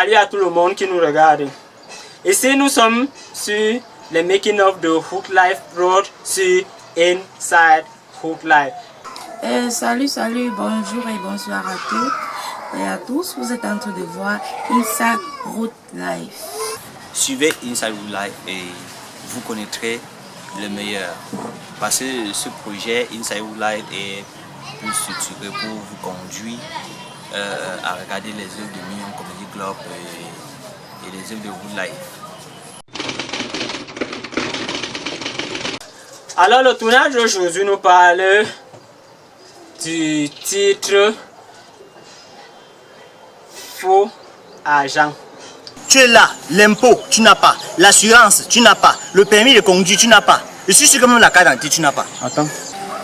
salut à tout le monde qui nous regarde. Ici, nous sommes sur le making of de Hook Life Road sur Inside Hook Life. Salut, bonjour et bonsoir à tous et à tous. Vous êtes en train de voir Inside Hook Life. Suivez Inside Hook Life et vous connaîtrez le meilleur. Parce que ce projet Inside Hook Life est plus structuré pour vous conduire à regarder les œuvres de Million Comedy Club et les œuvres de Hook Life. Alors le tournage d'aujourd'hui nous parle du titre Faux Agent. Tu es là, l'impôt, tu n'as pas. L'assurance, tu n'as pas. Le permis de conduire, tu n'as pas. Je suis sûr que même la carte d'identité, tu n'as pas. Attends.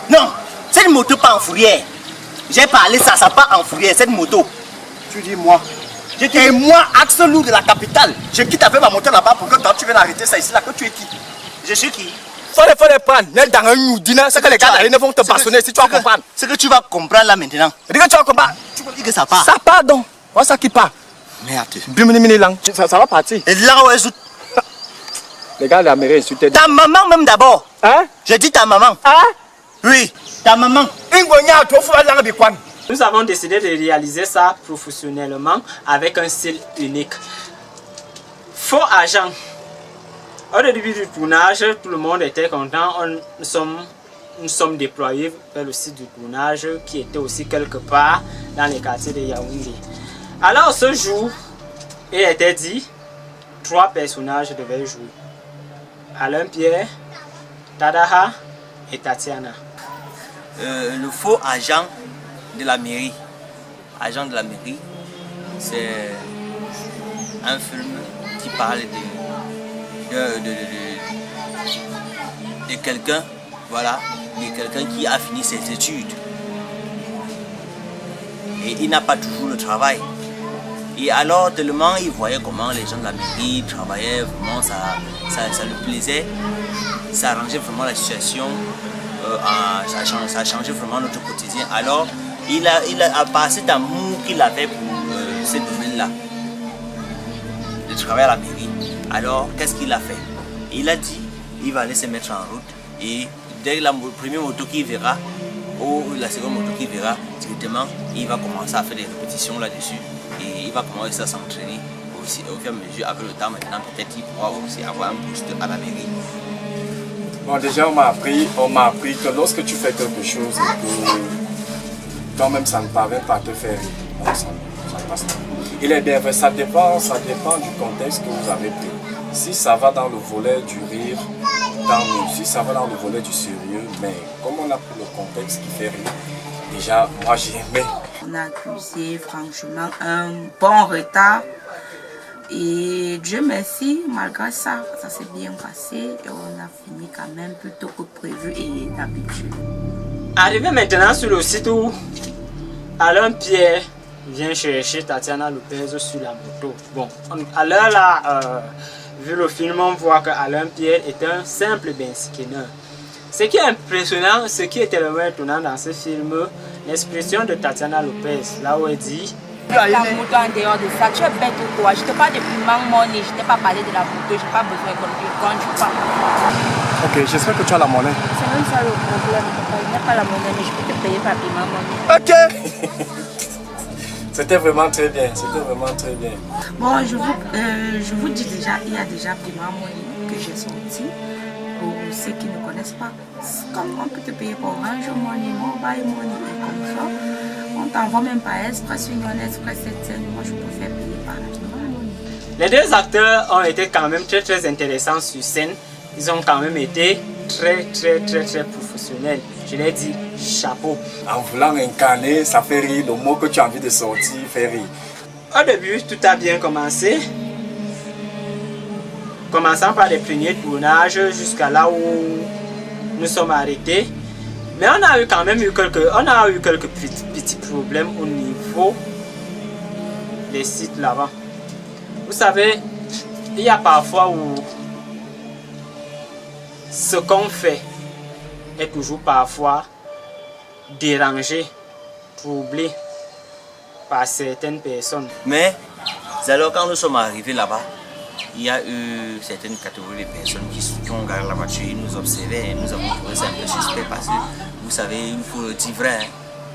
Non, cette moto pas en fourrière. J'ai parlé ça part en fourrière, cette moto. Tu dis moi. Et moi, Axe Lourd de la capitale. Je quitte avec ma moto là-bas pour que toi tu viennes arrêter ça ici là. Que tu es qui? Je suis qui? Faut les prendre. Dans un noudina, c'est que les gars ne vont te bastonner si tu vas comprendre. Ce que tu vas comprendre là maintenant. Dis que tu vas comprendre. Tu peux dire que ça part. Ça part donc. Moi ça qui part. Merde. Ça va partir. Et là où est-ce? Les gars, la mairie insulté. Ta maman même d'abord. Hein? J'ai dit ta maman. Hein? Oui, ta maman. Nous avons décidé de réaliser ça professionnellement avec un style unique. Faux Agent. Au début du tournage, tout le monde était content. Nous sommes déployés vers le site du tournage qui était aussi quelque part dans les quartiers de Yaoundé. Alors ce jour, il était dit 3 personnages devaient jouer. Alain Pierre, Tadaha et Tatiana. Le faux agent de la mairie. Agent de la mairie, c'est un film qui parle de quelqu'un, voilà, de quelqu'un qui a fini ses études. Et il n'a pas toujours le travail. Et alors, tellement il voyait comment les gens de la mairie travaillaient, vraiment ça le plaisait, ça arrangeait vraiment la situation, ça changeait vraiment notre quotidien. Alors, il a passé d'amour qu'il avait pour ce domaine-là, de travailler à la mairie. Alors, qu'est-ce qu'il a fait? Il a dit, il va aller se mettre en route et dès la première moto qu'il verra, ou la seconde moto qu'il verra, directement, il va commencer à faire des répétitions là-dessus. Et il va commencer à s'entraîner aussi au fur et à mesure avec le temps. Maintenant, peut-être il pourra aussi avoir un boost à la mairie. Bon, déjà, on m'a appris que lorsque tu fais quelque chose et que toi-même ça ne parvient pas à te faire rire, non, ça passe pas. Il est bien vrai, ça dépend du contexte que vous avez pris. Si ça va dans le volet du rire, tant mieux. Si ça va dans le volet du sérieux, mais comme on a pris le contexte qui fait rire, déjà, moi j'ai aimé. On a accusé franchement un bon retard. Et Dieu merci, malgré ça, ça s'est bien passé et on a fini quand même plus tôt que prévu et d'habitude. Arrivé maintenant sur le site où Alain Pierre vient chercher Tatiana Lopez sur la moto. Bon, à l'heure là, vu le film, on voit que Alain Pierre est un simple bensikineur. Ce qui est impressionnant, ce qui est tellement étonnant dans ce film, l'expression de Tatiana Lopez, là où elle dit La moto en dehors de ça, tu es bête ou quoi? Je t'ai pas depuis money, je t'ai pas parlé de la moto, j'ai pas besoin de conduire pas. Ok, j'espère que tu as la monnaie. C'est même ça le problème, il n'y a pas la monnaie, mais je peux te payer par paiement monnaie. Ok. C'était vraiment très bien, Bon, je vous dis déjà, il y a déjà paiement monnaie que j'ai sorti. Pour ceux qui ne connaissent pas, comme on peut te payer pour Orange Money, Mobile Money et comme ça. On t'envoie même pas Express Union, Express etc. Moi je préfère payer par la. Les deux acteurs ont été quand même très intéressants sur scène. Ils ont quand même été très professionnels. Je l'ai dit, chapeau. En voulant incarner, ça fait rire. Le mot que tu as envie de sortir fait rire. Au début, tout a bien commencé. Commençant par les premiers tournages jusqu'à là où nous sommes arrêtés. Mais on a quand même eu quelques petits problèmes au niveau des sites là-bas. Vous savez, il y a parfois où ce qu'on fait est toujours parfois dérangé, troublé par certaines personnes. Mais Alors quand nous sommes arrivés là-bas, il y a eu certaines catégories de personnes qui ont regardé la voiture, ils nous observaient et nous avons trouvé ça un peu suspect parce que, vous savez, il faut le dire vrai, hein,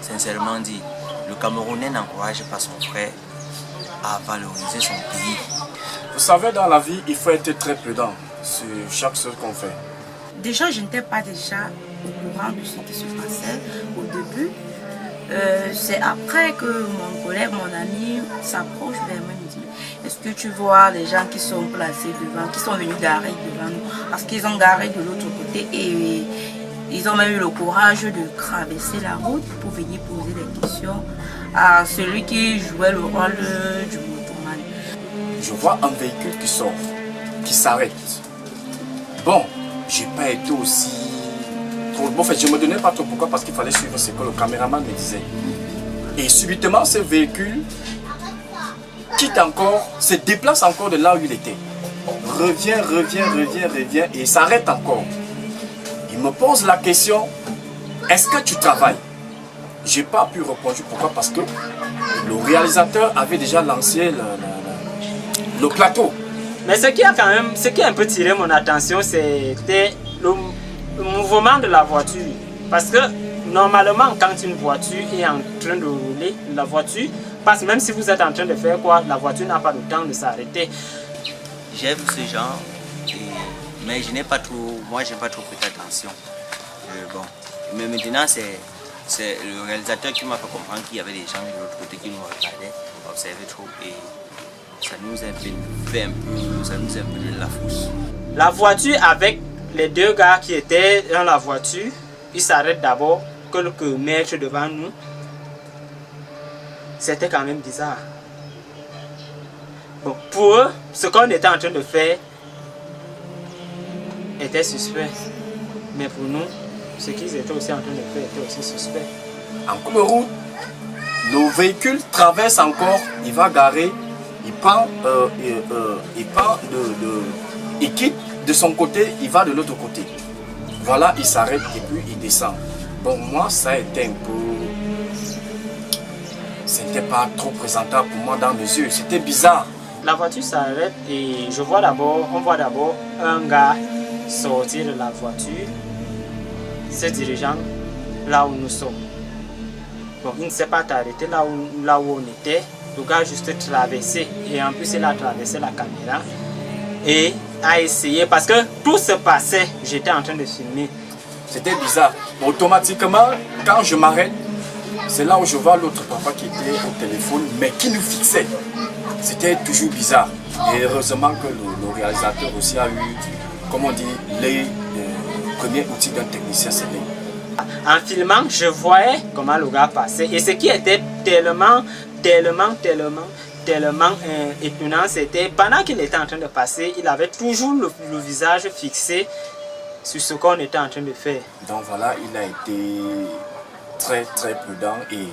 sincèrement dit, le Camerounais n'encourage pas son frère à valoriser son pays. Vous savez, dans la vie, il faut être très prudent sur chaque chose qu'on fait. Déjà, je n'étais pas déjà au courant de ce qui se passait au début. C'est après que mon collègue, mon ami s'approche vers moi et me dit: est-ce que tu vois les gens qui sont placés devant, qui sont venus garer devant nous? Parce qu'ils ont garé de l'autre côté et ils ont même eu le courage de traverser la route pour venir poser des questions à celui qui jouait le rôle du motoman. Je vois un véhicule qui sort, qui s'arrête. Bon, j'ai pas été aussi... Bon, en fait, je ne me donnais pas trop pourquoi, parce qu'il fallait suivre ce que le caméraman me disait. Et subitement, ce véhicule quitte encore, se déplace encore de là où il était. Revient et s'arrête encore. Il me pose la question: est-ce que tu travailles? J'ai pas pu répondre. Pourquoi? Parce que le réalisateur avait déjà lancé le plateau. Mais ce qui a quand même, ce qui a un peu tiré mon attention, c'était le mouvement de la voiture. Parce que normalement, quand une voiture est en train de rouler, la voiture passe, même si vous êtes en train de faire quoi, la voiture n'a pas le temps de s'arrêter. J'ai vu ce genre, mais je n'ai pas trop, moi j'ai pas trop prêté attention. Bon, mais maintenant c'est le réalisateur qui m'a fait comprendre qu'il y avait des gens de l'autre côté qui nous regardaient, observaient trop, et ça nous a fait un peu de la frousse. La voiture avec les deux gars qui étaient dans la voiture, ils s'arrêtent d'abord quelques mètres devant nous. C'était quand même bizarre. Bon, pour eux, ce qu'on était en train de faire était suspect. Mais pour nous, ce qu'ils étaient aussi en train de faire était aussi suspect. En cours de route, le véhicule traverse encore, il va garer, il quitte de son côté, il va de l'autre côté. Voilà, il s'arrête et puis il descend. Bon, moi, ça a été un peu... C'était pas trop présentable pour moi dans mes yeux, c'était bizarre. La voiture s'arrête et on voit d'abord un gars sortir de la voiture, se dirigeant là où nous sommes. Bon, il ne s'est pas arrêté là où on était. Le gars a juste traversé et en plus il a traversé la caméra et a essayé, parce que tout se passait, j'étais en train de filmer. C'était bizarre. Automatiquement, quand je m'arrête, c'est là où je vois l'autre papa qui était au téléphone, mais qui nous fixait. C'était toujours bizarre. Et heureusement que le réalisateur aussi a eu, comme on dit, les premiers outils d'un technicien scénique. En filmant, je voyais comment le gars passait. Et ce qui était tellement étonnant, c'était pendant qu'il était en train de passer, il avait toujours le visage fixé sur ce qu'on était en train de faire. Donc voilà, il a été très prudent et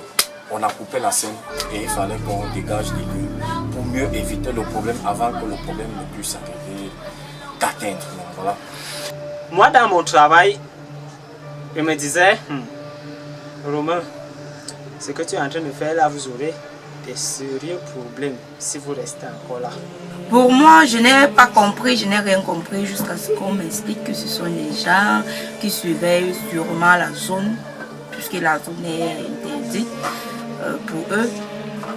on a coupé la scène et il fallait qu'on dégage les lieux pour mieux éviter le problème avant que le problème ne puisse arriver d'atteindre. Voilà. Moi, dans mon travail, je me disais, Romain, ce que tu es en train de faire là, vous aurez des sérieux problèmes si vous restez encore là. Pour moi, je n'ai pas compris, je n'ai rien compris jusqu'à ce qu'on m'explique que ce sont les gens qui surveillent sûrement la zone, puisque la zone est interdite pour eux.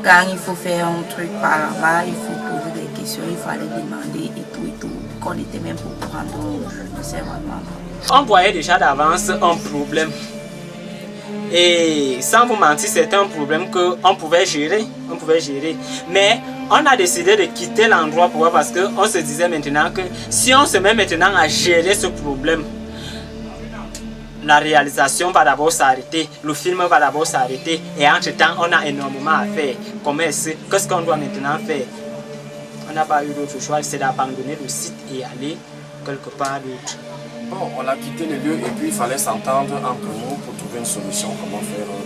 Quand il faut faire un truc par là-bas, il faut poser des questions, il faut aller demander et tout, qu'on était même pour prendre, je ne sais vraiment. On voyait déjà d'avance un problème. Et sans vous mentir, c'était un problème qu'on pouvait gérer. Mais on a décidé de quitter l'endroit pour parce qu'on se disait maintenant que si on se met maintenant à gérer ce problème, la réalisation va d'abord s'arrêter, le film va d'abord s'arrêter et entre-temps, on a énormément à faire. Qu'est-ce qu'on doit maintenant faire? On n'a pas eu d'autre choix, c'est d'abandonner le site et aller quelque part d'autre. Bon, on a quitté le lieu et puis il fallait s'entendre entre nous pour trouver une solution, comment faire pour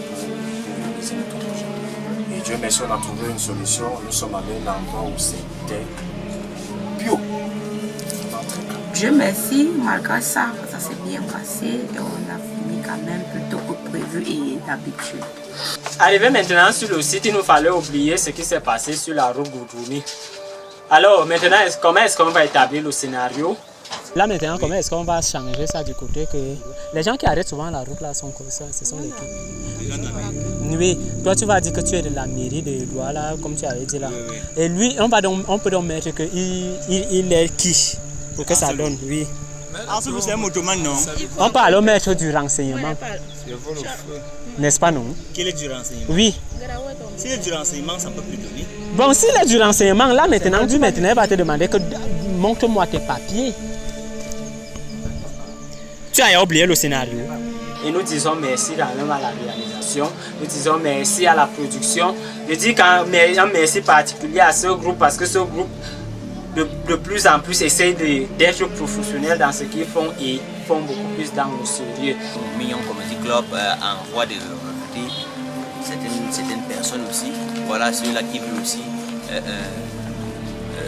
réaliser notre projet. Et Dieu merci, on a trouvé une solution, nous sommes allés à l'endroit où c'était bio. Dieu merci, malgré ça, ça s'est bien passé et on a fini quand même plutôt prévu et d'habitude. Arrivé maintenant sur le site, il nous fallait oublier ce qui s'est passé sur la route Goudoumi. Alors maintenant, comment est-ce qu'on va établir le scénario? Là maintenant, comment est-ce qu'on va changer ça du côté que les gens qui arrêtent souvent la route là ce sont les qui? Oui, toi tu vas dire que tu es de la mairie de Douala, comme tu avais dit là. Et lui, on peut donc mettre qu'il est qui pour que ça donne, oui. C'est un motoman, non? On peut alors mettre du renseignement. N'est-ce pas non? Quel est du renseignement? Oui. S'il est du renseignement, ça ne peut plus donner. Bon, s'il est du renseignement, là maintenant, il va te demander que montre-moi tes papiers. Tu as oublié le scénario. Et nous disons merci quand même à la réalisation. Nous disons merci à la production. Je dis un merci particulier à ce groupe parce que ce groupe de plus en plus essaye d'être professionnel dans ce qu'ils font et font beaucoup plus dans le sérieux. Mignon Comedy Club envoie des recruter certaines personnes aussi. Voilà ceux-là qui veulent aussi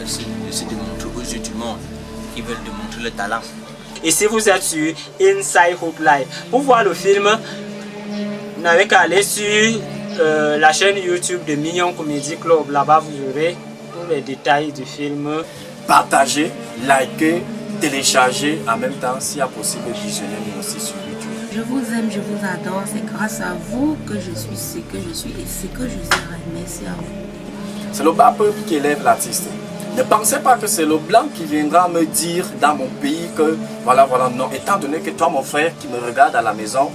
se démontrer aux yeux du monde, qui veulent démontrer le talent. Et si vous êtes sur Inside Hook Live, pour voir le film, vous n'avez qu'à aller sur la chaîne YouTube de Mignon Comedy Club. Là-bas, vous aurez tous les détails du film. Partagez, likez, téléchargez, en même temps, s'il y a possible, visionner nous aussi sur YouTube. Je vous aime, je vous adore. C'est grâce à vous que je suis ce que je suis et ce que je serai. Merci à vous. C'est le bas peuple qui élève l'artiste. Ne pensez pas que c'est le blanc qui viendra me dire dans mon pays que voilà, non. Étant donné que toi, mon frère, qui me regarde à la maison,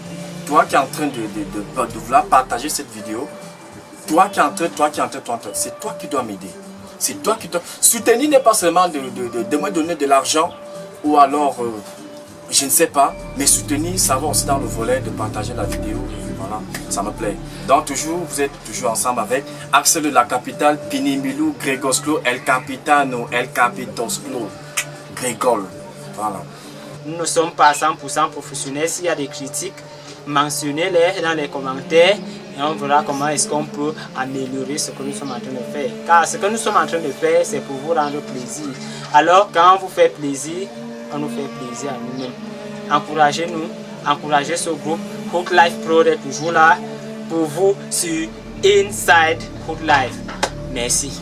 toi qui es en train de vouloir partager cette vidéo, toi qui es en train, c'est toi qui dois m'aider. C'est toi qui dois... Soutenir n'est pas seulement de me donner de l'argent ou alors, je ne sais pas, mais soutenir, ça va aussi dans le volet de partager la vidéo. Voilà, ça me plaît. Donc vous êtes toujours ensemble avec Axel de la capitale, Pinimilou, Grégosclo, El Capitano, El Capitosclo, Grégol. Voilà. Nous ne sommes pas 100% professionnels. S'il y a des critiques, mentionnez-les dans les commentaires et on verra comment est-ce qu'on peut améliorer ce que nous sommes en train de faire. Car ce que nous sommes en train de faire, c'est pour vous rendre plaisir. Alors quand on vous fait plaisir, on nous fait plaisir à nous-mêmes. Encouragez-nous, encouragez ce groupe. Hook Life Pro est toujours là pour vous sur Inside Hook Life. Merci.